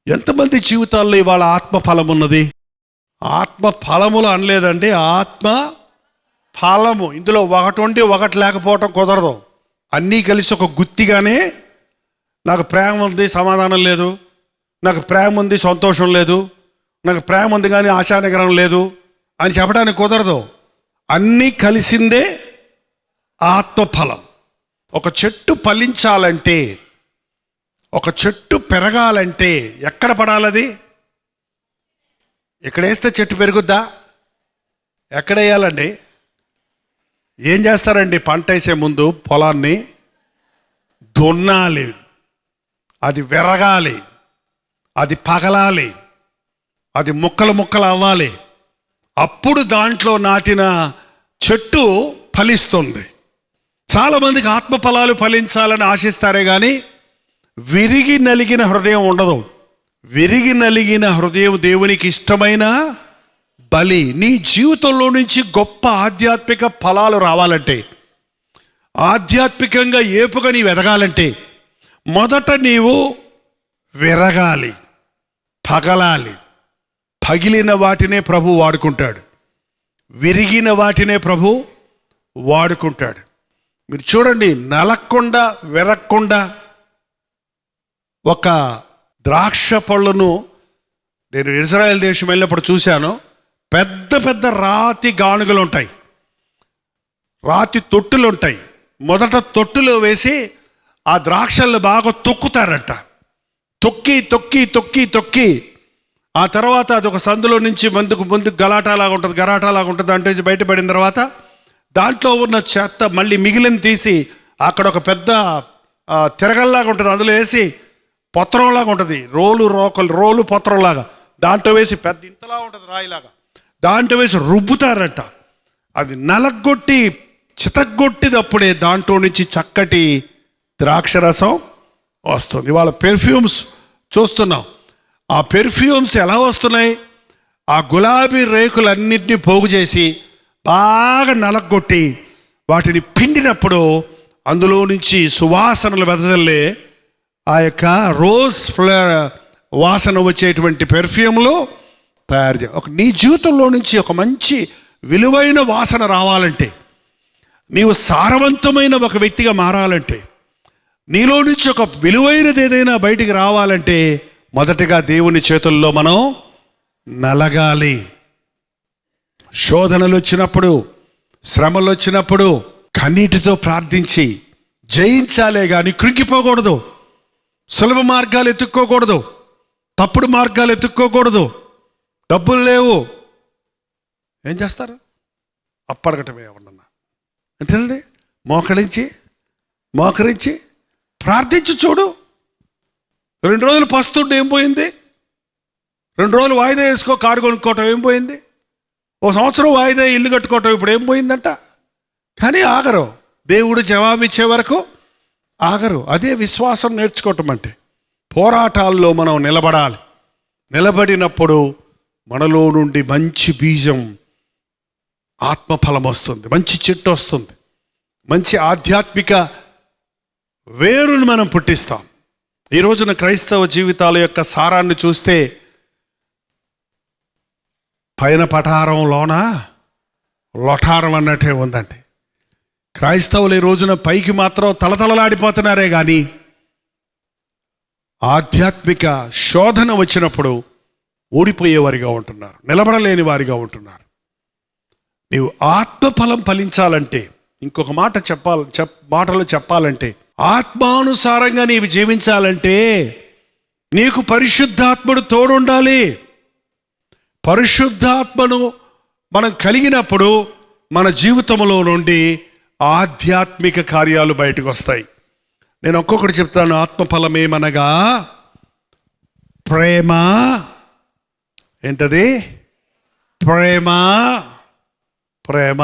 ఎంతమంది జీవితాల్లో ఇవాళ ఆత్మ ఫలం ఉన్నది? ఆత్మ ఫలములు అనలేదండి, ఆత్మ ఫలము. ఇందులో ఒకటి ఉండి ఒకటి లేకపోవటం కుదరదు. అన్నీ కలిసి ఒక గుత్తిగానే, నాకు ప్రేమ ఉంది సమాధానం లేదు, నాకు ప్రేమ ఉంది సంతోషం లేదు, నాకు ప్రేమ ఉంది కానీ ఆశానిగ్రహం లేదు అని చెప్పడానికి కుదరదు. అన్నీ కలిసిందే ఆత్మఫలం. ఒక చెట్టు ఫలించాలంటే, ఒక చెట్టు పెరగాలంటే ఎక్కడ పడాలది? ఇక్కడ వేస్తే చెట్టు పెరుగుద్దా? ఎక్కడ వేయాలండి? ఏం చేస్తారండి? పంట వేసే ముందు పొలాన్ని దున్నాలి, అది విరగాలి, అది పగలాలి, అది ముక్కలు ముక్కలు అవ్వాలి. అప్పుడు దాంట్లో నాటిన చెట్టు ఫలిస్తుంది. చాలామందికి ఆత్మఫలాలు ఫలించాలని ఆశిస్తారే కానీ విరిగి నలిగిన హృదయం ఉండదు. విరిగి నలిగిన హృదయం దేవునికి ఇష్టమైన బలి. నీ జీవితంలో నుంచి గొప్ప ఆధ్యాత్మిక ఫలాలు రావాలంటే, ఆధ్యాత్మికంగా ఏపుగా నీవు ఎదగాలంటే మొదట నీవు విరగాలి, పగలాలి. పగిలిన వాటినే ప్రభు వాడుకుంటాడు, విరిగిన వాటినే ప్రభు వాడుకుంటాడు. మీరు చూడండి, నలక్కుండా విరక్కుండా ఒక ద్రాక్ష పళ్ళను నేను ఇజ్రాయెల్ దేశం వెళ్ళినప్పుడు చూశాను. పెద్ద పెద్ద రాతి గానుగలు ఉంటాయి, రాతి తొట్టులు ఉంటాయి. మొదట తొట్టులో వేసి ఆ ద్రాక్షలను బాగా తొక్కుతారట. తొక్కి తొక్కి తొక్కి తొక్కి ఆ తర్వాత అది ఒక సందులో నుంచి ముందుకు గరాటాలాగా ఉంటుంది. అంటే బయటపడిన తర్వాత దాంట్లో ఉన్న చెత్త మళ్ళీ మిగిలిన తీసి అక్కడ ఒక పెద్ద తిరగల్లాగా ఉంటుంది, అందులో వేసి పత్రంలాగా ఉంటుంది, రోలు పత్రంలాగా దాంట్లో వేసి పెద్ద ఇంతలా ఉంటుంది రాయిలాగా, దాంట్లో వేసి రుబ్బుతారట. అది నలగొట్టి చితగొట్టినప్పుడే దాంట్లో నుంచి చక్కటి ద్రాక్షరసం వస్తుంది. ఇవాళ పెర్ఫ్యూమ్స్ చూస్తున్నాం. ఆ పెర్ఫ్యూమ్స్ ఎలా వస్తున్నాయి? ఆ గులాబీ రేకులన్నింటినీ పోగు చేసి బాగా నలగొట్టి వాటిని పిండినప్పుడు అందులో నుంచి సువాసనలు వెదజల్లే ఆ యొక్క రోజ్ ఫ్లవర్ వాసన వచ్చేటువంటి పెర్ఫ్యూమ్లు తయారు చేయాలి. నీ జీవితంలో నుంచి ఒక మంచి విలువైన వాసన రావాలంటే, నీవు సారవంతమైన ఒక వ్యక్తిగా మారాలంటే, నీలో నుంచి ఒక విలువైనది ఏదైనా బయటికి రావాలంటే మొదటగా దేవుని చేతుల్లో మనం నలగాలి. శోధనలు వచ్చినప్పుడు, శ్రమలు వచ్చినప్పుడు కన్నీటితో ప్రార్థించి జయించాలే కానీ కృంగిపోకూడదు. సులభ మార్గాలు ఎత్తుక్కోకూడదు, తప్పుడు మార్గాలు ఎత్తుక్కోకూడదు. డబ్బులు లేవు, ఏం చేస్తారు? అప్పడగటమే ఎవరన్నా అంతేనండి. మోకరించి ప్రార్థించి చూడు. 2 రోజులు పస్తుంటే ఏం పోయింది? 2 రోజులు వాయిదా వేసుకో కారు కొనుక్కోవటం ఏం పోయింది? 1 సంవత్సరం వాయిదా ఇల్లు కట్టుకోవటం ఇప్పుడు ఏం పోయిందంట? కానీ ఆగరు, దేవుడు జవాబిచ్చే వరకు ఆగరు. అదే విశ్వాసం నేర్చుకోవటం అంటే. పోరాటాల్లో మనం నిలబడాలి. నిలబడినప్పుడు మనలో నుండి మంచి బీజం, ఆత్మఫలం వస్తుంది, మంచి చెట్టు వస్తుంది, మంచి ఆధ్యాత్మిక వేరుని మనం పుట్టిస్తాం. ఈ రోజున క్రైస్తవ జీవితాల యొక్క సారాన్ని చూస్తే పైన పటారం లోన లొఠారం అన్నట్టే ఉందండి. క్రైస్తవులు ఈ రోజున పైకి మాత్రం తలతలలాడిపోతున్నారే కానీ ఆధ్యాత్మిక శోధన వచ్చినప్పుడు ఓడిపోయేవారిగా ఉంటున్నారు, నిలబడలేని వారిగా ఉంటున్నారు. నీవు ఆత్మఫలం ఫలించాలంటే, ఇంకొక మాటలో చెప్పాలంటే, ఆత్మానుసారంగా నీవు జీవించాలంటే నీకు పరిశుద్ధాత్ముడు తోడుండాలి. పరిశుద్ధాత్మను మనం కలిగినప్పుడు మన జీవితంలో నుండి ఆధ్యాత్మిక కార్యాలు బయటకు వస్తాయి. నేను ఒక్కొక్కటి చెప్తాను. ఆత్మఫలం ఏమనగా ప్రేమ. ఏంటది? ప్రేమ. ప్రేమ.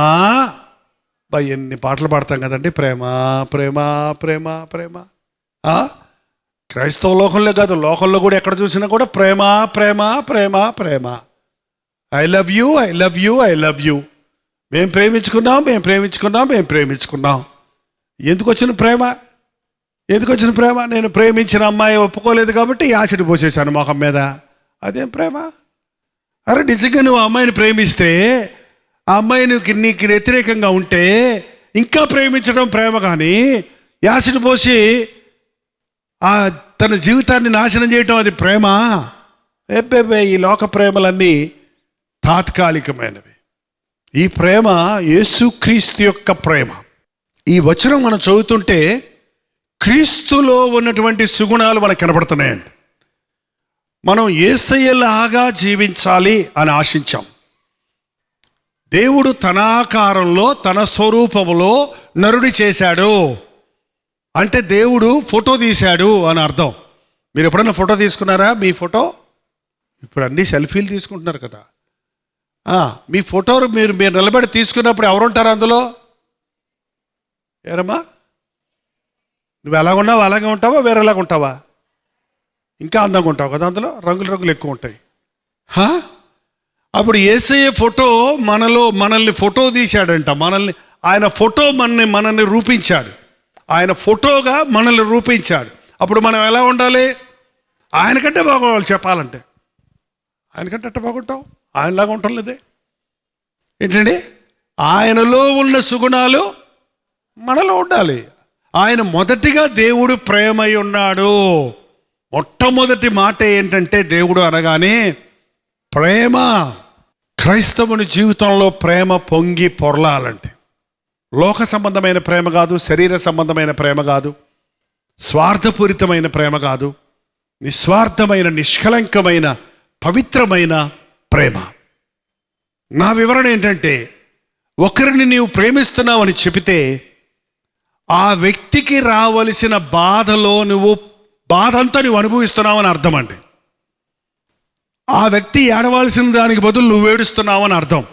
ఎన్ని పాటలు పాడతాం కదండి, ప్రేమ ప్రేమ ప్రేమ ప్రేమ. క్రైస్తవ లోకంలో కాదు, లోకంలో కూడా ఎక్కడ చూసినా కూడా ప్రేమ ప్రేమ ప్రేమ ప్రేమ. I love you, I love you, I love you. మేము ప్రేమించుకున్నాం. ఎందుకు వచ్చిన ప్రేమ? ఎందుకు వచ్చిన ప్రేమ? నేను ప్రేమించిన అమ్మాయి ఒప్పుకోలేదు కాబట్టి యాసిడ్ పోసేశాను మొహం మీద. అదేం ప్రేమ? అరే నిజంగా నువ్వు ఆ అమ్మాయిని ప్రేమిస్తే, ఆ అమ్మాయి నీకు వ్యతిరేకంగా ఉంటే ఇంకా ప్రేమించడం ప్రేమ. కానీ యాసిడ్ పోసి తన జీవితాన్ని నాశనం చేయటం అది ప్రేమ? ఎబ్బే, ఈ లోక ప్రేమలన్నీ తాత్కాలికమైనవి. ఈ ప్రేమ యేసుక్రీస్తు యొక్క ప్రేమ. ఈ వచనం మనం చదువుతుంటే క్రీస్తులో ఉన్నటువంటి సుగుణాలు మనకు కనబడుతున్నాయండి. మనం యేసయ్యలాగా జీవించాలి అని ఆశించాం. దేవుడు తన ఆకారంలో తన స్వరూపములో నరుడి చేశాడు అంటే దేవుడు ఫోటో తీశాడు అని అర్థం. మీరు ఎప్పుడైనా ఫోటో తీసుకున్నారా? మీ ఫోటో ఇప్పుడు అన్నీ సెల్ఫీలు తీసుకుంటున్నారు కదా. మీ ఫోటో మీరు నిలబడి తీసుకున్నప్పుడు ఎవరుంటారు అందులో? ఏరమ్మా, నువ్వు ఎలాగ ఉన్నావు అలాగే ఉంటావా, వేరేలాగా ఉంటావా? ఇంకా అందంగా ఉంటావు కదా, అందులో రంగులు ఎక్కువ ఉంటాయి. అప్పుడు యేసయ్య ఫోటో మనల్ని ఫోటో తీశాడంట. ఆయన ఫోటో మనల్ని రూపించాడు. ఆయన ఫోటోగా మనల్ని రూపించాడు. అప్పుడు మనం ఎలా ఉండాలి? ఆయనకంటే బాగోవాలి. చెప్పాలంటే ఆయనకంటే అట్ట బాగుంటాం, ఆయనలాగా ఉండటం లేదే ఏంటండి? ఆయనలో ఉన్న సుగుణాలు మనలో ఉండాలి. ఆయన మొదటిగా దేవుడు ప్రేమై ఉన్నాడు. మొట్టమొదటి మాట ఏంటంటే దేవుడు అనగానే ప్రేమ. క్రైస్తవుని జీవితంలో ప్రేమ పొంగి పొరలాలంటే లోక సంబంధమైన ప్రేమ కాదు, శరీర సంబంధమైన ప్రేమ కాదు, స్వార్థపూరితమైన ప్రేమ కాదు, నిస్వార్థమైన నిష్కలంకమైన పవిత్రమైన ప్రేమ. నా వివరణ ఏంటంటే, ఒకరిని నీవు ప్రేమిస్తున్నావని చెబితే ఆ వ్యక్తికి రావలసిన బాధలో బాధంతా నువ్వు అనుభవిస్తున్నావని అర్థం అండి. ఆ వ్యక్తి ఏడవలసిన దానికి బదులు నువ్వు ఏడుస్తున్నావని అర్థం.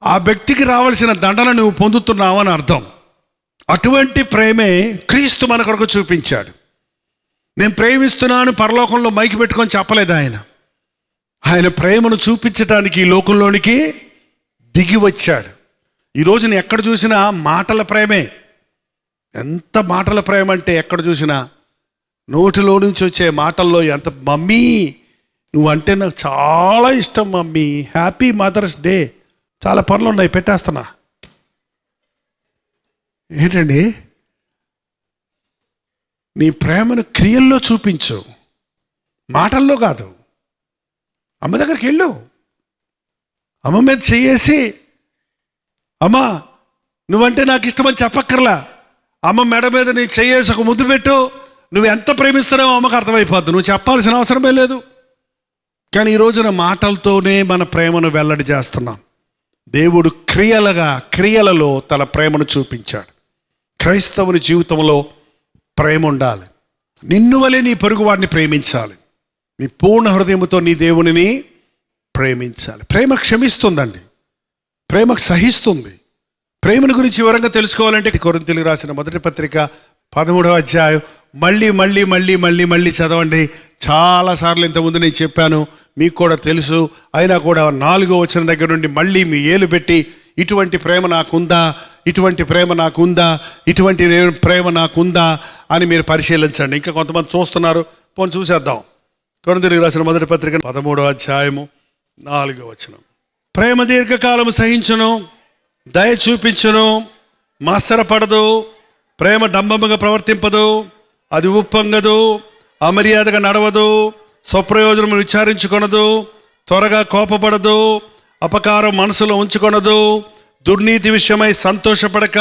ఆ వ్యక్తికి రావాల్సిన దండన నువ్వు పొందుతున్నావని అర్థం. అటువంటి ప్రేమే క్రీస్తు మన కొరకు చూపించాడు. నేను ప్రేమిస్తున్నాను పరలోకంలో మైకి పెట్టుకొని చెప్పలేదు ఆయన. ఆయన ప్రేమను చూపించడానికి ఈ లోకంలోనికి దిగి వచ్చాడు. ఈరోజు నేను ఎక్కడ చూసినా మాటల ప్రేమే. ఎంత మాటల ప్రేమ అంటే ఎక్కడ చూసినా నోటిలో నుంచి వచ్చే మాటల్లో ఎంత, మమ్మీ నువ్వంటే నాకు చాలా ఇష్టం మమ్మీ, హ్యాపీ మదర్స్ డే, చాలా పనులు ఉన్నాయి పెట్టేస్తున్నా. ఏంటండి? నీ ప్రేమను క్రియల్లో చూపించు, మాటల్లో కాదు. అమ్మ దగ్గరికి వెళ్ళు, అమ్మ మీద చెయ్యేసి అమ్మ నువ్వంటే నాకు ఇష్టమని చెప్పక్కర్లా. అమ్మ మెడ మీద నీ చెయ్యేసి ఒక ముద్దు పెట్టు. నువ్వు ఎంత ప్రేమిస్తున్నావో అమ్మకు అర్థమైపోద్దు, నువ్వు చెప్పాల్సిన అవసరమే లేదు. కానీ ఈ రోజున మాటలతోనే మన ప్రేమను వెల్లడి చేస్తున్నాం. దేవుడు క్రియలలో తన ప్రేమను చూపించాడు. క్రైస్తవుని జీవితంలో ప్రేమ ఉండాలి. నిన్ను వలె నీ పొరుగువాడిని ప్రేమించాలి. నీ పూర్ణ హృదయంతో నీ దేవునిని ప్రేమించాలి. ప్రేమ క్షమిస్తుందండి, ప్రేమ సహిస్తుంది. ప్రేమను గురించి వివరంగా తెలుసుకోవాలంటే కొరింథీయులకు రాసిన మొదటి పత్రిక 13వ అధ్యాయం మళ్ళీ మళ్ళీ మళ్ళీ మళ్ళీ మళ్ళీ చదవండి. చాలాసార్లు ఇంతకుముందు నేను చెప్పాను, మీకు కూడా తెలుసు. అయినా కూడా 4వ వచనం దగ్గర నుండి మళ్ళీ మీ ఏలు పెట్టి ఇటువంటి ప్రేమ నాకుందా, ఇటువంటి ప్రేమ నాకుందా, ఇటువంటి ప్రేమ నాకుందా అని మీరు పరిశీలించండి. ఇంకా కొంతమంది చూస్తున్నారు, పోనీ చూసేద్దాం. కొరింథీయులకు రాసిన మొదటి పత్రిక 13వ అధ్యాయము 4వ వచనం. ప్రేమ దీర్ఘకాలము సహించును, దయ చూపించును, మత్సరపడదు, ప్రేమ డంబముగా ప్రవర్తింపదు, అది ఉప్పొంగదు, అమర్యాదగా నడవదు, స్వప్రయోజనము విచారించుకొనదు, త్వరగా కోపపడదు, అపకారం మనసులో ఉంచుకొనదు, దుర్నీతి విషయమై సంతోషపడక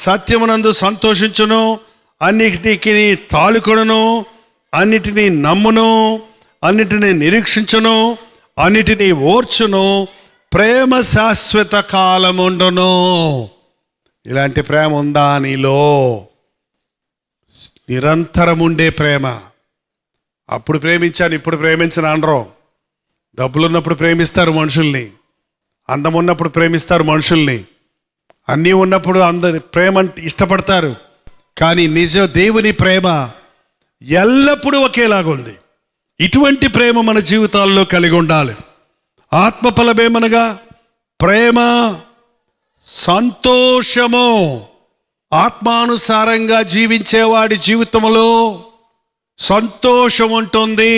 సత్యమునందు సంతోషించును, అన్నిటికీ తాళుకొనును, అన్నిటినీ నమ్మును, అన్నిటినీ నిరీక్షించును, అన్నిటినీ ఓర్చును, ప్రేమ శాశ్వత కాలముండును. ఇలాంటి ప్రేమ ఉందా నీలో? నిరంతరం ఉండే ప్రేమ. అప్పుడు ప్రేమించాను ఇప్పుడు ప్రేమించను అనరు. డబ్బులు ఉన్నప్పుడు ప్రేమిస్తారు మనుషుల్ని, అందం ఉన్నప్పుడు ప్రేమిస్తారు మనుషుల్ని, అన్నీ ఉన్నప్పుడు అందరి ప్రేమ ఇష్టపడతారు. కానీ దేవుని ప్రేమ ఎల్లప్పుడూ ఒకేలాగుంది. ఇటువంటి ప్రేమ మన జీవితాల్లో కలిగి ఉండాలి. ఆత్మఫలమేమనగా ప్రేమ, సంతోషము, ఆత్మానుసారంగా జీవించేవాడి జీవితంలో సంతోషం ఉంటుంది.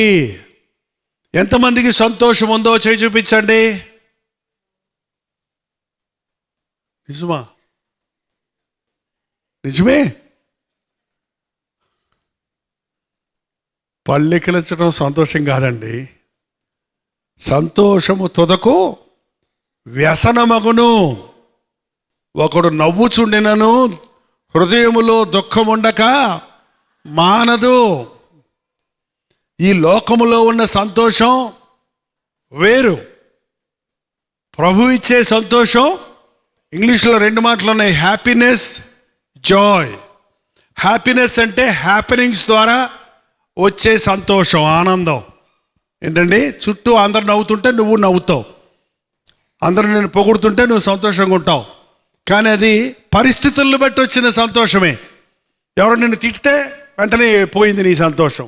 ఎంతమందికి సంతోషం ఉందో చేయి చూపించండి. నిజమా? నిజమే. పళ్ళెకిలించడం సంతోషం కాదండి. సంతోషము తుదకు వ్యసనమగును. ఒకడు నవ్వుచుండినను హృదయములో దుఃఖముండక మానదు. ఈ లోకములో ఉన్న సంతోషం వేరు, ప్రభు ఇచ్చే సంతోషం. ఇంగ్లీష్లో 2 మాటలు ఉన్నాయి, హ్యాపీనెస్, జాయ్. హ్యాపీనెస్ అంటే హ్యాపెనింగ్స్ ద్వారా వచ్చే సంతోషం, ఆనందం. ఏంటండి, చుట్టూ అందరు నవ్వుతుంటే నువ్వు నవ్వుతావు, అందరూ నేను పొగుడుతుంటే నువ్వు సంతోషంగా ఉంటావు. కానీ అది పరిస్థితులను బట్టి వచ్చిన సంతోషమే. ఎవరు నిన్ను తిడితే వెంటనే పోయింది నీ సంతోషం.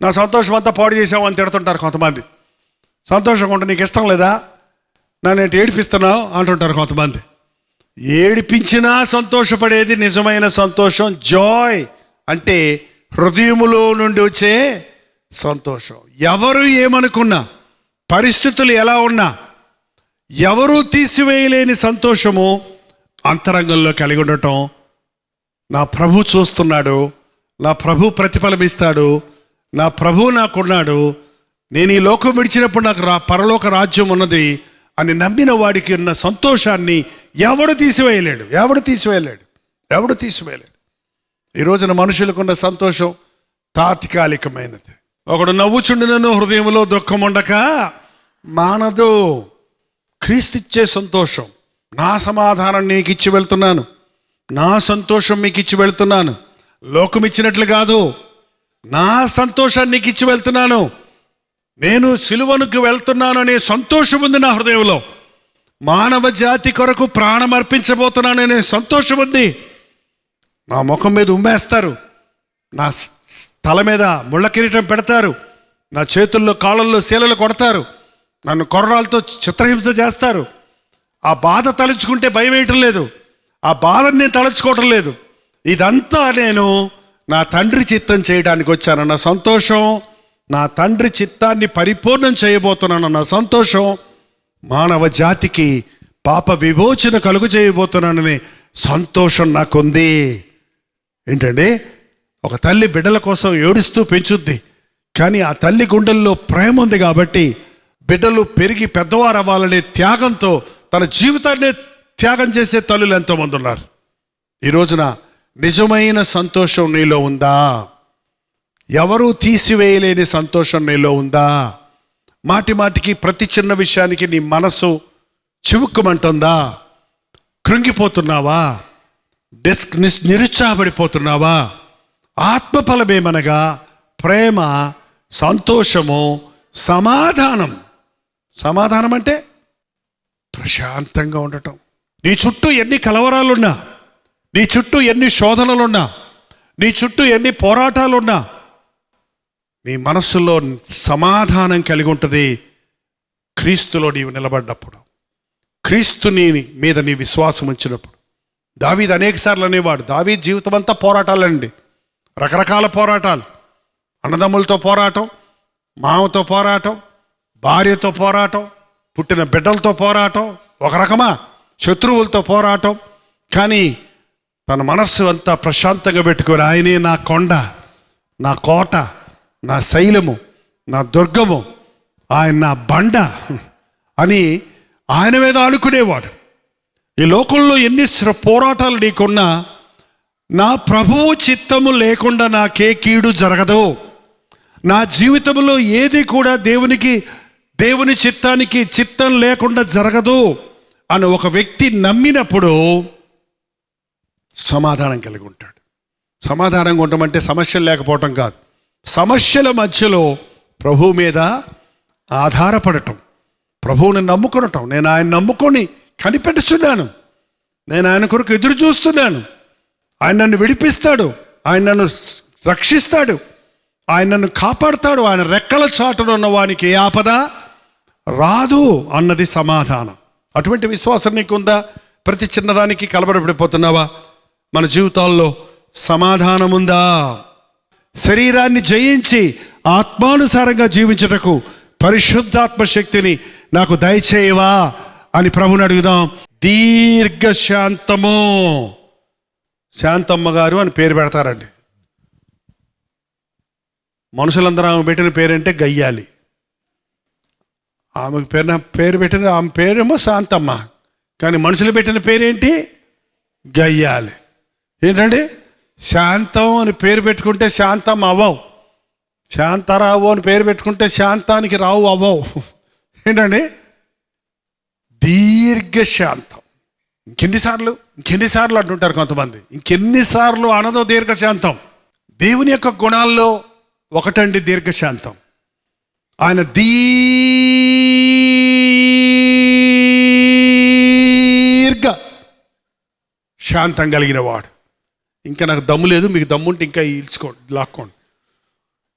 నా సంతోషం అంతా పాడు చేసావు అని తిడుతుంటారు కొంతమంది. సంతోషంగా ఉంటే నీకు ఇష్టం లేదా, నన్ను ఏడిపిస్తున్నావు అంటుంటారు కొంతమంది. ఏడిపించినా సంతోషపడేది నిజమైన సంతోషం. జాయ్ అంటే హృదయములో నుండి వచ్చే సంతోషం. ఎవరు ఏమనుకున్నా, పరిస్థితులు ఎలా ఉన్నా, ఎవరూ తీసివేయలేని సంతోషము అంతరంగంలో కలిగి ఉండటం. నా ప్రభు చూస్తున్నాడు, నా ప్రభు ప్రతిఫలమిస్తాడు, నా ప్రభు నాకున్నాడు, నేను ఈ లోకం విడిచినప్పుడు నాకు పరలోక రాజ్యం ఉన్నది అని నమ్మిన వాడికి ఉన్న సంతోషాన్ని ఎవడు తీసివేయలేడు. ఈ రోజున మనుషులకున్న సంతోషం తాత్కాలికమైనది. ఒకడు నవ్వుచుండినను హృదయంలో దుఃఖం ఉండక మానదు. క్రీస్తు ఇచ్చే సంతోషం, నా సమాధానం నీకు ఇచ్చి వెళ్తున్నాను, నా సంతోషం మీకు ఇచ్చి వెళ్తున్నాను. లోకం ఇచ్చినట్లు కాదు, నా సంతోషాన్ని నీకు ఇచ్చి వెళ్తున్నాను. నేను సిలువనుకు వెళ్తున్నాను అనే సంతోషం ఉంది నా హృదయంలో. మానవ జాతి కొరకు ప్రాణం అర్పించబోతున్నాను అనే సంతోషం ఉంది. నా ముఖం మీద ఉమ్మేస్తారు, నా తల మీద ముళ్ళ కిరీటం పెడతారు, నా చేతుల్లో కాళ్ళల్లో శీలలు కొడతారు, నన్ను కొర్రాలతో చిత్రహింస చేస్తారు. ఆ బాధ తలుచుకుంటే భయం వేయటం లేదు, ఆ బాధను నేను తలుచుకోవటం లేదు. ఇదంతా నేను నా తండ్రి చిత్తం చేయడానికి వచ్చానన్న సంతోషం, నా తండ్రి చిత్తాన్ని పరిపూర్ణం చేయబోతున్నానన్న సంతోషం, మానవ జాతికి పాప విమోచన కలుగు చేయబోతున్నాననే సంతోషం నాకుంది. ఏంటండి, ఒక తల్లి బిడ్డల కోసం ఏడుస్తూ పెంచుద్ది, కానీ ఆ తల్లి గుండెల్లో ప్రేమ ఉంది కాబట్టి బిడ్డలు పెరిగి పెద్దవారు అవ్వాలనే త్యాగంతో తన జీవితాన్ని త్యాగం చేసే తల్లులు ఎంతోమంది ఉన్నారు. ఈ రోజున నిజమైన సంతోషం నీలో ఉందా? ఎవరూ తీసివేయలేని సంతోషం నీలో ఉందా? మాటి మాటికి ప్రతి చిన్న విషయానికి నీ మనసు చివుక్కుమంటుందా? కృంగిపోతున్నావా? నిరుత్సాహపడిపోతున్నావా? ఆత్మఫలమేమనగా ప్రేమ, సంతోషము, సమాధానం. సమాధానం అంటే ప్రశాంతంగా ఉండటం. నీ చుట్టూ ఎన్ని కలవరాలున్నా, నీ చుట్టూ ఎన్ని శోధనలున్నా, నీ చుట్టూ ఎన్ని పోరాటాలున్నా, నీ మనస్సులో సమాధానం కలిగి ఉంటుంది క్రీస్తులో నీవు నిలబడ్డప్పుడు, క్రీస్తుని మీద నీ విశ్వాసం ఉంచినప్పుడు. దావీదు అనేక సార్లు అనేవాడు, దావీదు జీవితం అంతా పోరాటాలండి, రకరకాల పోరాటాలు. అన్నదమ్ములతో పోరాటం, మామతో పోరాటం, భార్యతో పోరాటం, పుట్టిన బిడ్డలతో పోరాటం, ఒక రకమా శత్రువులతో పోరాటం. కానీ తన మనస్సు అంతా ప్రశాంతంగా పెట్టుకొని ఆయనే నా కొండ, నా కోట, నా శైలము, నా దుర్గము, ఆయన నా బండ అని ఆయన మీద ఆడుకునేవాడు. ఈ లోకంలో ఎన్ని పోరాటాలు నీకున్నా, నా ప్రభువు చిత్తము లేకుండా నాకే కీడు జరగదు, నా జీవితంలో ఏది కూడా దేవుని చిత్తానికి చిత్తం లేకుండా జరగదు అని ఒక వ్యక్తి నమ్మినప్పుడు సమాధానం కలిగి ఉంటాడు. సమాధానంగా ఉండమంటే సమస్యలు లేకపోవటం కాదు, సమస్యల మధ్యలో ప్రభువు మీద ఆధారపడటం, ప్రభువుని నమ్ముకొనటం. నేను ఆయన నమ్ముకొని కనిపెట్టుచున్నాను, నేను ఆయన కొరకు ఎదురు చూస్తున్నాను, ఆయన నన్ను విడిపిస్తాడు, ఆయన నన్ను రక్షిస్తాడు, ఆయన నన్ను కాపాడుతాడు, ఆయన రెక్కల చాటున ఉన్న వానికి ఏ ఆపద రాదు అన్నది సమాధానం. అటువంటి విశ్వాసం నీకుందా? ప్రతి చిన్నదానికి కలబడపడిపోతున్నావా? మన జీవితాల్లో సమాధానం ఉందా? శరీరాన్ని జయించి ఆత్మానుసారంగా జీవించుటకు పరిశుద్ధాత్మ శక్తిని నాకు దయచేయవా అని ప్రభుని అడుగుదాం. దీర్ఘశాంతము. శాంతమ్మ గారు అని పేరు పెడతారండి. మనుషులందరూ ఆమె పెట్టిన పేరంటే గయ్యాలి. ఆమెకు పేరు పెట్టిన ఆమె పేరేమో శాంతమ్మ, కానీ మనుషులు పెట్టిన పేరేంటి? గయ్యాలి. ఏంటండి? శాంతం అని పేరు పెట్టుకుంటే శాంతమ్మ అవ్వవు, శాంతారావు అని పేరు పెట్టుకుంటే శాంతానికి రావు అవ్వవు. ఏంటండి? దీర్ఘశాంతం. ఇంకెన్నిసార్లు అంటుంటారు కొంతమంది, ఇంకెన్నిసార్లు అనదో దీర్ఘశాంతం. దేవుని యొక్క గుణాల్లో ఒకటండి దీర్ఘశాంతం. ఆయన దీర్ఘ శాంతం కలిగిన వాడు. ఇంకా నాకు దమ్ము లేదు, మీకు దమ్ముంటే ఇంకా ఈల్చుకోండి, లాక్కోండి.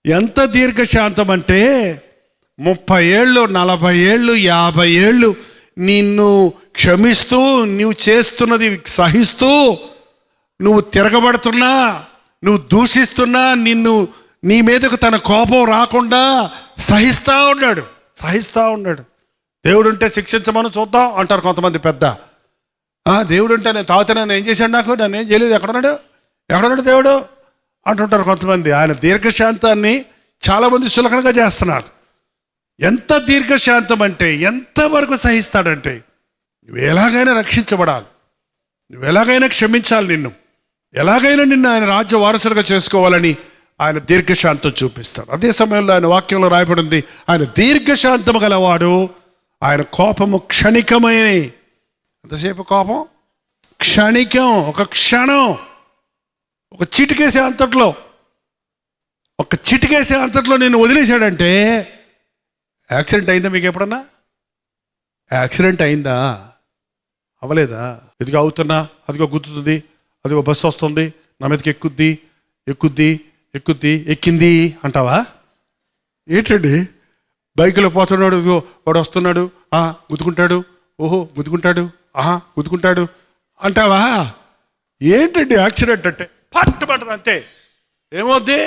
ఎంత దీర్ఘశాంతం అంటే 30 ఏళ్ళు, 40 ఏళ్ళు, 50 ఏళ్ళు నిన్ను క్షమిస్తూ, నువ్వు చేస్తున్నది సహిస్తూ, నువ్వు తిరగబడుతున్నా, నువ్వు దూషిస్తున్నా, నీ మీదకు తన కోపం రాకుండా సహిస్తూ ఉన్నాడు. దేవుడు ఉంటే శిక్షించమని చూద్దాం అంటారు కొంతమంది పెద్ద. దేవుడు ఉంటే నేను తాగుతాను, ఏం చేశాడు, నన్ను ఏం చేయలేదు, ఎక్కడున్నాడు దేవుడు అంటుంటారు కొంతమంది. ఆయన దీర్ఘశాంతాన్ని చాలామంది సులకనగా చేస్తున్నారు. ఎంత దీర్ఘశాంతం అంటే ఎంతవరకు సహిస్తాడంటే, నువ్వు ఎలాగైనా రక్షించబడాలి, నువ్వు ఎలాగైనా క్షమించాలి, ఎలాగైనా నిన్ను ఆయన రాజ్య వారసులుగా చేసుకోవాలని ఆయన దీర్ఘశాంతం చూపిస్తాడు. అదే సమయంలో ఆయన వాక్యంలో రాయబడింది, ఆయన దీర్ఘశాంతము గలవాడు, ఆయన కోపము క్షణికమైన. ఎంతసేపు కోపం? క్షణికం, ఒక క్షణం, ఒక చిటికేసే అంతట్లో నేను వదిలేశాడంటే. యాక్సిడెంట్ అయిందా మీకు ఎప్పుడన్నా? యాక్సిడెంట్ అయిందా? అవ్వలేదా? ఎదుగు అవుతున్నా, అదిగో గుద్దుతుంది, అదిగో బస్సు వస్తుంది, నా మీదకి ఎక్కింది అంటావా? ఏంటండి? బైకులో పోతున్నాడు, ఇదిగో వాడు వస్తున్నాడు, గుద్దుకుంటాడు, గుద్దుకుంటాడు అంటావా? ఏంటండి యాక్సిడెంట్ అంటే? పట్టుబట్టదు అంతే. ఏమవుద్ది?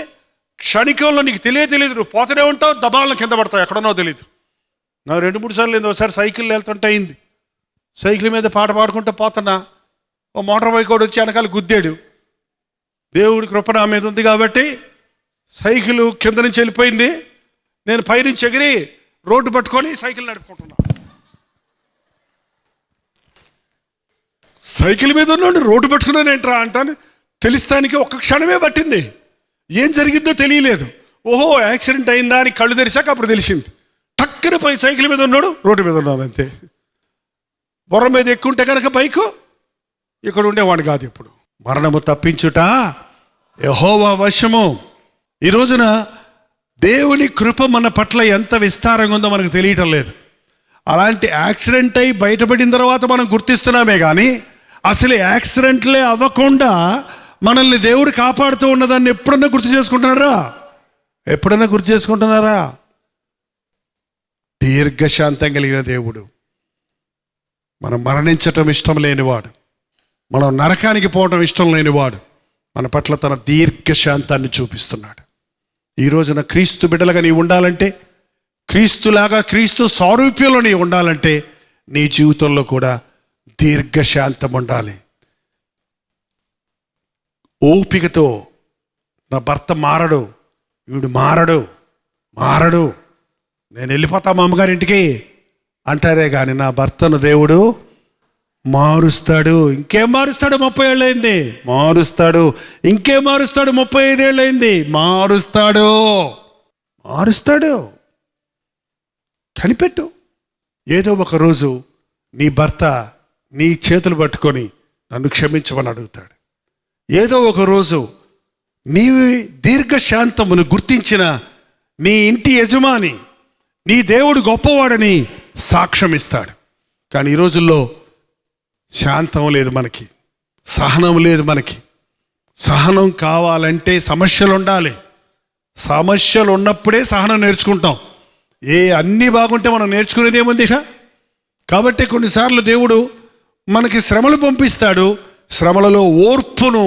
క్షణికంలో నీకు తెలియదు, నువ్వు పోతూనే ఉంటావు, దబాలను కింద పడతావు, ఎక్కడనో తెలియదు. నాకు 2-3 సార్లు లేదు. ఒకసారి సైకిల్ వెళ్తుంటే అయింది. సైకిల్ మీద పాట పాడుకుంటూ పోతున్నా, ఓ మోటార్ బైక్ వాడు వచ్చి వెనకాల గుద్దాడు. దేవుడి కృప నా మీద ఉంది కాబట్టి సైకిల్ కింద నుంచి వెళ్ళిపోయింది. నేను పైనుంచి ఎగిరి రోడ్డు పట్టుకొని సైకిల్ నడుపుకుంటున్నా. సైకిల్ మీద ఉన్నాడు, రోడ్డు పట్టుకున్నానేంట్రా అంటాను. తెలుస్తానికి ఒక్క క్షణమే పట్టింది. ఏం జరిగిందో తెలియలేదు. ఓహో యాక్సిడెంట్ అయిందా అని కళ్ళు తెరిచాక అప్పుడు తెలిసింది. టక్కన పై సైకిల్ మీద ఉన్నాడు, రోడ్డు మీద ఉన్నాడు అంతే. బొర్ర మీద ఎక్కుంటే కనుక బైకు ఇక్కడ ఉండేవాడు కాదు. ఇప్పుడు మరణము తప్పించుట యెహోవా వశము. ఈ రోజున దేవుని కృప మన పట్ల ఎంత విస్తారంగా ఉందో మనకు తెలియటం లేదు. అలాంటి యాక్సిడెంట్ అయి బయటపడిన తర్వాత మనం గుర్తిస్తున్నామే కానీ అసలు యాక్సిడెంట్లే అవ్వకుండా మనల్ని దేవుడు కాపాడుతూ ఉన్నదాన్ని ఎప్పుడన్నా గుర్తు చేసుకుంటున్నారా? దీర్ఘశాంతం కలిగిన దేవుడు, మనం మరణించటం ఇష్టం లేనివాడు, మనం నరకానికి పోవటం ఇష్టం లేనివాడు మన పట్ల తన దీర్ఘశాంతాన్ని చూపిస్తున్నాడు. ఈ రోజున క్రీస్తు బిడ్డలుగా నీవు ఉండాలంటే, క్రీస్తులాగా క్రీస్తు సారూప్యంలో నీవు ఉండాలంటే నీ జీవితంలో కూడా దీర్ఘశాంతం ఉండాలి. ఓపికతో, నా భర్త మారడు, వీడు మారడు, నేను వెళ్ళిపోతా మా అమ్మగారింటికి అంటారే కానీ నా భర్తను దేవుడు మారుస్తాడు. ఇంకేం మారుస్తాడు? 30 ఏళ్ళు అయింది, మారుస్తాడు. ఇంకేం మారుస్తాడు? 35 ఏళ్ళు అయింది, మారుస్తాడు. కనిపెట్టు. ఏదో ఒక రోజు నీ భర్త నీ చేతులు పట్టుకొని నన్ను క్షమించమని అడుగుతాడు. ఏదో ఒక రోజు నీ దీర్ఘశాంతమును గుర్తించిన నీ ఇంటి యజమాని నీ దేవుడు గొప్పవాడని సాక్ష్యం ఇస్తాడు. కానీ ఈ రోజుల్లో శాంతం లేదు మనకి, సహనం లేదు మనకి. సహనం కావాలంటే సమస్యలు ఉండాలి. సమస్యలు ఉన్నప్పుడే సహనం నేర్చుకుంటాం. అన్నీ బాగుంటే మనం నేర్చుకునేది ఏముంది? కాబట్టి కొన్నిసార్లు దేవుడు మనకి శ్రమలు పంపిస్తాడు. శ్రమలలో ఓర్పును,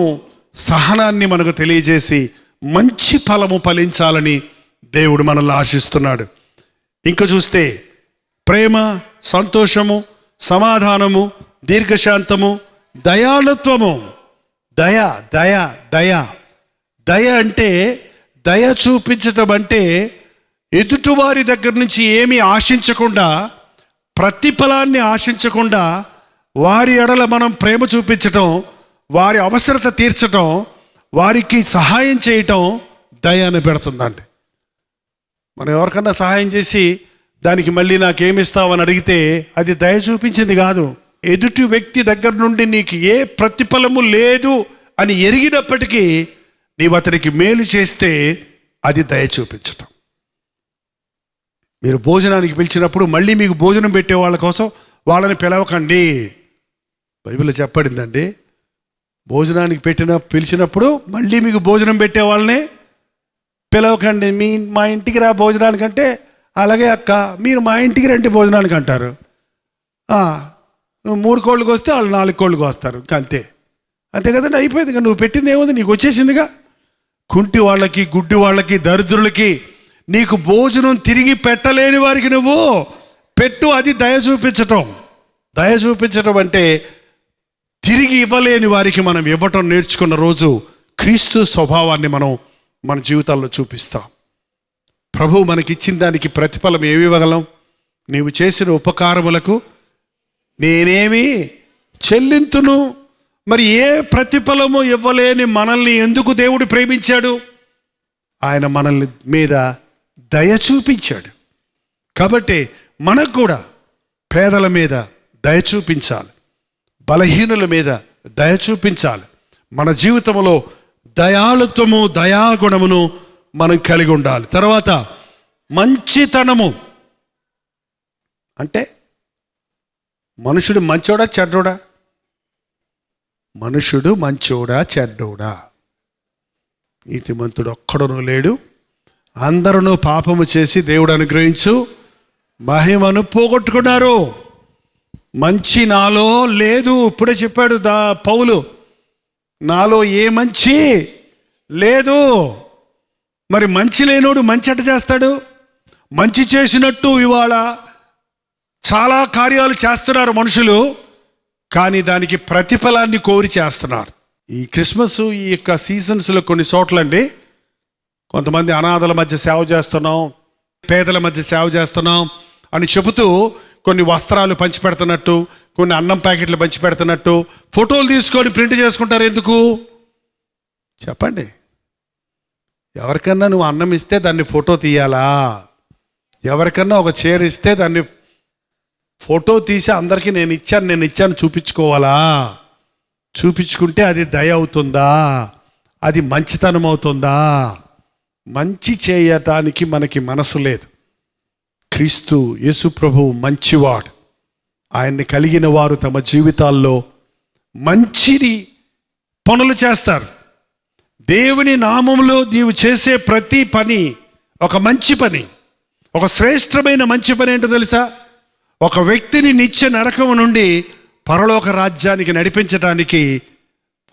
సహనాన్ని మనకు తెలియజేసి మంచి ఫలము ఫలించాలని దేవుడు మనల్ని ఆశిస్తున్నాడు. ఇంకా చూస్తే ప్రేమ, సంతోషము, సమాధానము, దీర్ఘశాంతము, దయాళుత్వము. దయ దయ దయ దయ అంటే, దయ చూపించటం అంటే ఎదుటివారి దగ్గర నుంచి ఏమీ ఆశించకుండా, ప్రతిఫలాన్ని ఆశించకుండా వారి ఎడల మనం ప్రేమ చూపించటం, వారి అవసరత తీర్చటం, వారికి సహాయం చేయటం దయ అని పెడుతుందండి. మనం ఎవరికన్నా సహాయం చేసి దానికి మళ్ళీ నాకేమిస్తావని అడిగితే అది దయ చూపించింది కాదు. ఎదుటి వ్యక్తి దగ్గర నుండి నీకు ఏ ప్రతిఫలము లేదు అని ఎరిగినప్పటికీ నీవు అతనికి మేలు చేస్తే అది దయ చూపించటం. మీరు భోజనానికి పిలిచినప్పుడు మళ్ళీ మీకు భోజనం పెట్టే వాళ్ళ కోసం వాళ్ళని పిలవకండి. బైబిల్లో చెప్పబడిందండి, భోజనానికి పిలిచినప్పుడు మళ్ళీ మీకు భోజనం పెట్టే వాళ్ళని పిలవకండి. మా ఇంటికి రా భోజనానికంటే, అలాగే అక్క మీరు మా ఇంటికి రండి భోజనానికి అంటారు. నువ్వు 3 కోళ్ళకి వస్తే వాళ్ళు 4 కోళ్ళకి వస్తారు, అంతే అంతే కదండి, అయిపోయింది. నువ్వు పెట్టింది ఏముంది, నీకు వచ్చేసిందిగా. కుంటి వాళ్ళకి, గుడ్డి వాళ్ళకి, దరిద్రులకి నీకు భోజనం తిరిగి పెట్టలేని వారికి నువ్వు పెట్టు. అది దయ చూపించటం. దయ చూపించటం అంటే తిరిగి ఇవ్వలేని వారికి మనం ఇవ్వటం నేర్చుకున్న రోజు క్రీస్తు స్వభావాన్ని మనం మన జీవితాల్లో చూపిస్తాం. ప్రభువు మనకిచ్చిన దానికి ప్రతిఫలం ఏమి ఇవ్వగలం? నీవు చేసిన ఉపకారములకు నేనేమి చెల్లింతును? మరి ఏ ప్రతిఫలము ఇవ్వలేని మనల్ని ఎందుకు దేవుడు ప్రేమించాడు? ఆయన మనల్ని మీద దయ చూపించాడు. కాబట్టి మనకు కూడా పేదల మీద దయ చూపించాలి, బలహీనుల మీద దయ చూపించాలి. మన జీవితంలో దయాళుత్వము, దయాగుణమును మనం కలిగి ఉండాలి. తర్వాత మంచితనము అంటే మనుషుడు మంచోడా చెడ్డోడా? మనుషుడు మంచోడా చెడ్డోడా? నీతిమంతుడు ఒక్కడనూ లేడు, అందరూ పాపము చేసి దేవుడు అనుగ్రహించు మహిమను పోగొట్టుకున్నారు. మంచి నాలో లేదు. ఇప్పుడే చెప్పాడు పౌలు, నాలో ఏ మంచి లేదు. మరి మంచి లేనోడు మంచి ఎట్ట చేస్తాడు? మంచి చేసినట్టు ఇవాళ చాలా కార్యాలు చేస్తున్నారు మనుషులు, కానీ దానికి ప్రతిఫలాన్ని కోరి చేస్తున్నారు. ఈ క్రిస్మస్, ఈ యొక్క సీజన్స్లో కొన్ని చోట్లండి కొంతమంది అనాథల మధ్య సేవ చేస్తున్నాం, పేదల మధ్య సేవ చేస్తున్నాం అని చెబుతూ కొన్ని వస్త్రాలు పంచిపెడుతున్నట్టు, కొన్ని అన్నం ప్యాకెట్లు పంచిపెడుతున్నట్టు ఫోటోలు తీసుకొని ప్రింట్ చేసుకుంటారు. ఎందుకు చెప్పండి? ఎవరికన్నా నువ్వు అన్నం ఇస్తే దాన్ని ఫోటో తీయాలా? ఎవరికన్నా ఒక చీర ఇస్తే దాన్ని ఫోటో తీసి అందరికీ నేను ఇచ్చాను చూపించుకోవాలా? చూపించుకుంటే అది దయ అవుతుందా? అది మంచితనం అవుతుందా? మంచి చేయటానికి మనకి మనసు లేదు. క్రీస్తు యేసు ప్రభువు మంచివాడు. ఆయన్ని కలిగిన వారు తమ జీవితాల్లో మంచిది పనులు చేస్తారు. దేవుని నామములో నీవు చేసే ప్రతి పని ఒక మంచి పని, ఒక శ్రేష్టమైన మంచి పని. ఏంటో తెలుసా? ఒక వ్యక్తిని నిత్య నరకము నుండి పరలోక రాజ్యానికి నడిపించడానికి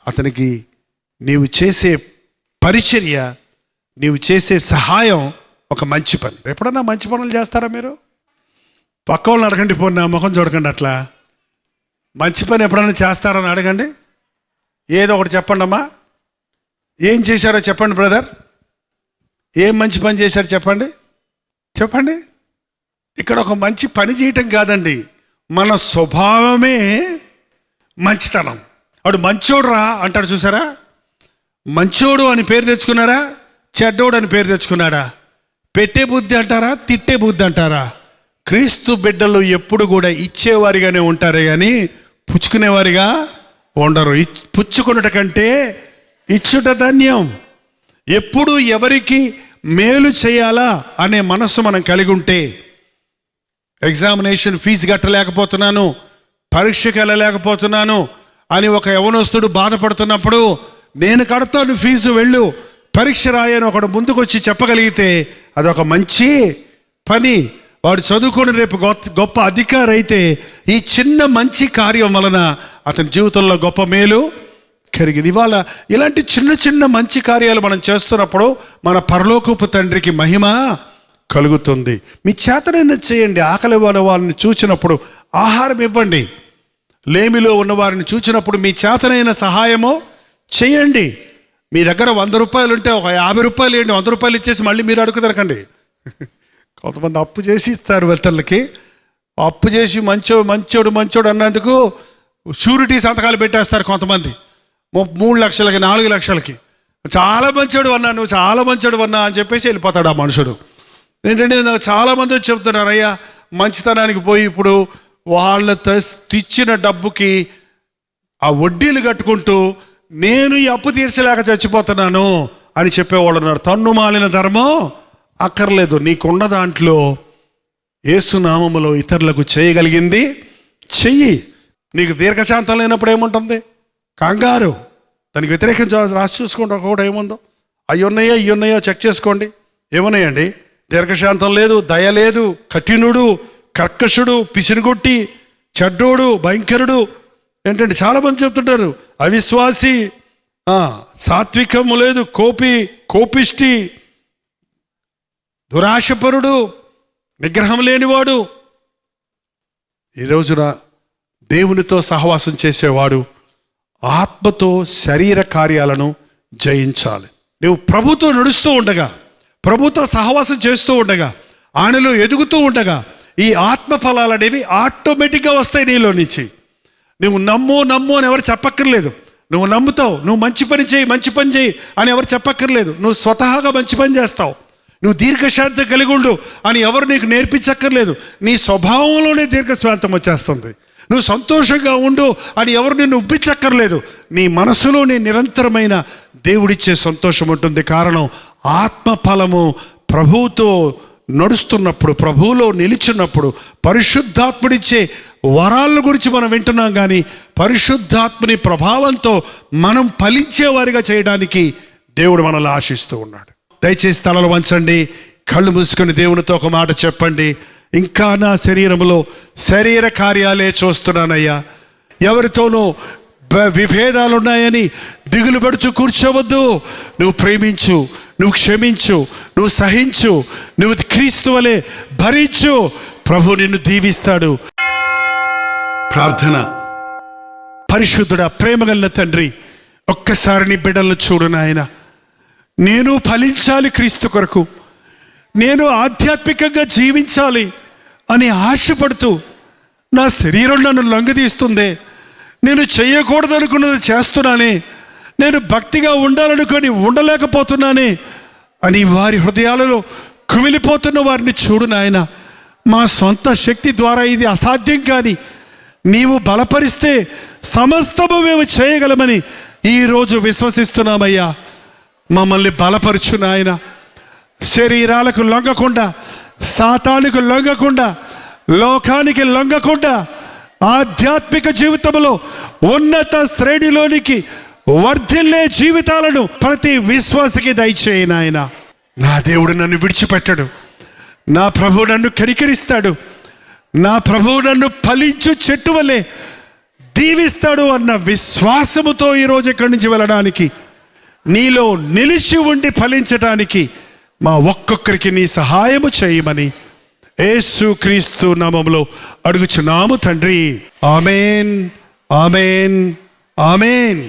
అతనికి నీవు చేసే పరిచర్య, నీవు చేసే సహాయం ఒక మంచి పని. ఎప్పుడన్నా మంచి పనులు చేస్తారా మీరు? పక్క వాళ్ళని అడగండి, పోనీ ముఖం చూడకండి. అట్లా మంచి పని ఎప్పుడన్నా చేస్తారని అడగండి. ఏదో ఒకటి చెప్పండి అమ్మా. ఏం చేశారో చెప్పండి బ్రదర్. ఏం మంచి పని చేశారో చెప్పండి. చెప్పండి. ఇక్కడ ఒక మంచి పని చేయటం కాదండి, మన స్వభావమే మంచితనం. వాడు మంచోడు రా అంటాడు, చూసారా? మంచోడు అని పేరు తెచ్చుకున్నారా? చెడ్డోడు అని పేరు తెచ్చుకున్నాడా? పెట్టే బుద్ధి అంటారా? తిట్టే బుద్ధి అంటారా? క్రీస్తు బిడ్డలు ఎప్పుడు కూడా ఇచ్చేవారిగానే ఉంటారే కానీ పుచ్చుకునేవారిగా ఉండరు. పుచ్చుకున్నట కంటే ఇచ్చుట ధన్యం. ఎప్పుడు ఎవరికి మేలు చేయాలా అనే మనస్సు మనం కలిగి ఉంటే, ఎగ్జామినేషన్ ఫీజు కట్టలేకపోతున్నాను, పరీక్షకి వెళ్ళలేకపోతున్నాను అని ఒక యవనస్తుడు బాధపడుతున్నప్పుడు, నేను కడతాను ఫీజు, వెళ్ళు పరీక్ష రాయని ఒకడు ముందుకు వచ్చి చెప్పగలిగితే అదొక మంచి పని. వాడు చదువుకొని రేపు గొప్ప అధికారి అయితే ఈ చిన్న మంచి కార్యం వలన అతని జీవితంలో గొప్ప మేలు కరిగింది. ఇవాళ ఇలాంటి చిన్న చిన్న మంచి కార్యాలు మనం చేస్తున్నప్పుడు మన పరలోకపు తండ్రికి మహిమ కలుగుతుంది. మీ చేతనైనా చేయండి. ఆకలి వాళ్ళని చూసినప్పుడు ఆహారం ఇవ్వండి. లేమిలో ఉన్న వారిని చూసినప్పుడు మీ చేతనైన సహాయము చేయండి. మీ దగ్గర 100 రూపాయలు ఉంటే ఒక 50 రూపాయలు ఇవ్వండి. 100 రూపాయలు ఇచ్చేసి మళ్ళీ మీరు అడుగుదరకండి. కొంతమంది అప్పు చేసి ఇస్తారు వెళ్తలకి. అప్పు చేసి మంచోడు అన్నందుకు షూరిటీ సంతకాలు పెట్టేస్తారు కొంతమంది. 3 లక్షలకి 4 లక్షలకి. చాలా మంచోడు అన్నా, నువ్వు చాలా మంచోడు అన్నా అని చెప్పేసి వెళ్ళిపోతాడు ఆ మనుషుడు. ఏంటంటే నాకు చాలామంది వచ్చి చెప్తున్నారు, అయ్యా మంచితనానికి పోయి ఇప్పుడు వాళ్ళ తెచ్చిన డబ్బుకి ఆ వడ్డీలు కట్టుకుంటూ నేను ఈ అప్పు తీర్చలేక చచ్చిపోతున్నాను అని చెప్పేవాళ్ళు ఉన్నారు. తన్ను మాలిన ధర్మం అక్కర్లేదు. నీకున్న దాంట్లో యేసునామములో ఇతరులకు చేయగలిగింది చెయ్యి. నీకు దీర్ఘశాంతం లేనప్పుడు ఏముంటుంది? కంగారు. దానికి వ్యతిరేకంగా రాసి చూసుకోండి. ఒకటి ఏముందో అవి ఉన్నాయో చెక్ చేసుకోండి. ఏమున్నాయండి? దీర్ఘశాంతం లేదు, దయ లేదు, కఠినుడు, కర్కశుడు, పిసినుగొట్టి, చెడ్డోడు, భయంకరుడు. ఏంటంటే చాలామంది చెప్తుంటారు అవిశ్వాసి, సాత్వికము లేదు, కోపిష్టి, దురాశపరుడు, నిగ్రహం లేనివాడు. ఈ రోజున దేవునితో సహవాసం చేసేవాడు ఆత్మతో శరీర కార్యాలను జయించాలి. నువ్వు ప్రభుతో నడుస్తూ ఉండగా, ప్రభుతో సహవాసం చేస్తూ ఉండగా, ఆయనలో ఎదుగుతూ ఉండగా ఈ ఆత్మ ఫలాలు అనేవి ఆటోమేటిక్గా వస్తాయి నీలో నుంచి. నువ్వు నమ్ము అని ఎవరు చెప్పక్కర్లేదు. నువ్వు నమ్ముతావు, నువ్వు మంచి పని చేయి అని ఎవరు చెప్పక్కర్లేదు. నువ్వు స్వతహాగా మంచి పని చేస్తావు. నువ్వు దీర్ఘశాంతం కలిగి ఉండు అని ఎవరు నీకు నేర్పించక్కర్లేదు. నీ స్వభావంలోనే దీర్ఘశాంతం వచ్చేస్తుంది. నువ్వు సంతోషంగా ఉండు అని ఎవరు నిన్ను ఉబ్బించక్కర్లేదు. నీ మనసులోనే నిరంతరమైన దేవుడిచ్చే సంతోషం ఉంటుంది. కారణం ఆత్మ ఫలము ప్రభువుతో నడుస్తున్నప్పుడు, ప్రభువులో నిలిచినప్పుడు, పరిశుద్ధాత్ముడిచ్చే వరాల గురించి మనం వింటున్నాం. కానీ పరిశుద్ధాత్మని ప్రభావంతో మనం ఫలించే వారిగా చేయడానికి దేవుడు మనల్ని ఆశిస్తూ ఉన్నాడు. దయచేసి తలలు వంచండి, కళ్ళు మూసుకొని దేవునితో ఒక మాట చెప్పండి. ఇంకా నా శరీరంలో శరీర కార్యాలే చూస్తున్నానయ్యా. ఎవరితోనూ విభేదాలు ఉన్నాయని దిగులు పడుతూ కూర్చోవద్దు. నువ్వు ప్రేమించు, నువ్వు క్షమించు, నువ్వు సహించు, నువ్వు క్రీస్తు వలె భరించు. ప్రభు నిన్ను దీవిస్తాడు. ప్రార్థన. పరిశుద్ధుడా, ప్రేమగల తండ్రి, ఒక్కసారి నీ బిడ్డలను చూడు నాయన. నేను ఫలించాలి క్రీస్తు కొరకు, నేను ఆధ్యాత్మికంగా జీవించాలి అని ఆశపడుతూ నా శరీరం నన్ను లొంగదీస్తుంది. నేను చేయకూడదనుకున్నది చేస్తున్నానే, నేను భక్తిగా ఉండాలనుకొని ఉండలేకపోతున్నానే అని వారి హృదయాలలో కుమిలిపోతున్న వారిని చూడు నాయన. మా సొంత శక్తి ద్వారా ఇది అసాధ్యం, కానీ నీవు బలపరిస్తే సమస్తము మేము చేయగలమని ఈరోజు విశ్వసిస్తున్నామయ్యా. మమ్మల్ని బలపరచు నాయన. శరీరాలకు లొంగకుండా, సాతానికి లొంగకుండా, లోకానికి లొంగకుండా ఆధ్యాత్మిక జీవితంలో ఉన్నత శ్రేణిలోనికి వర్ధిల్లే జీవితాలను ప్రతి విశ్వాసకి దయచేయి నాయన. నా దేవుడు నన్ను విడిచిపెట్టడు, నా ప్రభువు నన్ను కనికరిస్తాడు, నా ప్రభువు నన్ను ఫలించు చెట్టు వలె దీవిస్తాడు అన్న విశ్వాసముతో ఈరోజు ఇక్కడి నుంచి వెళ్ళడానికి, నీలో నిలిచి ఉండి ఫలించడానికి మా ఒక్కొక్కరికి నీ సహాయము చేయమని యేసు క్రీస్తు నామములో అడుగుచున్నాము తండ్రి. ఆమేన్, ఆమేన్, ఆమేన్.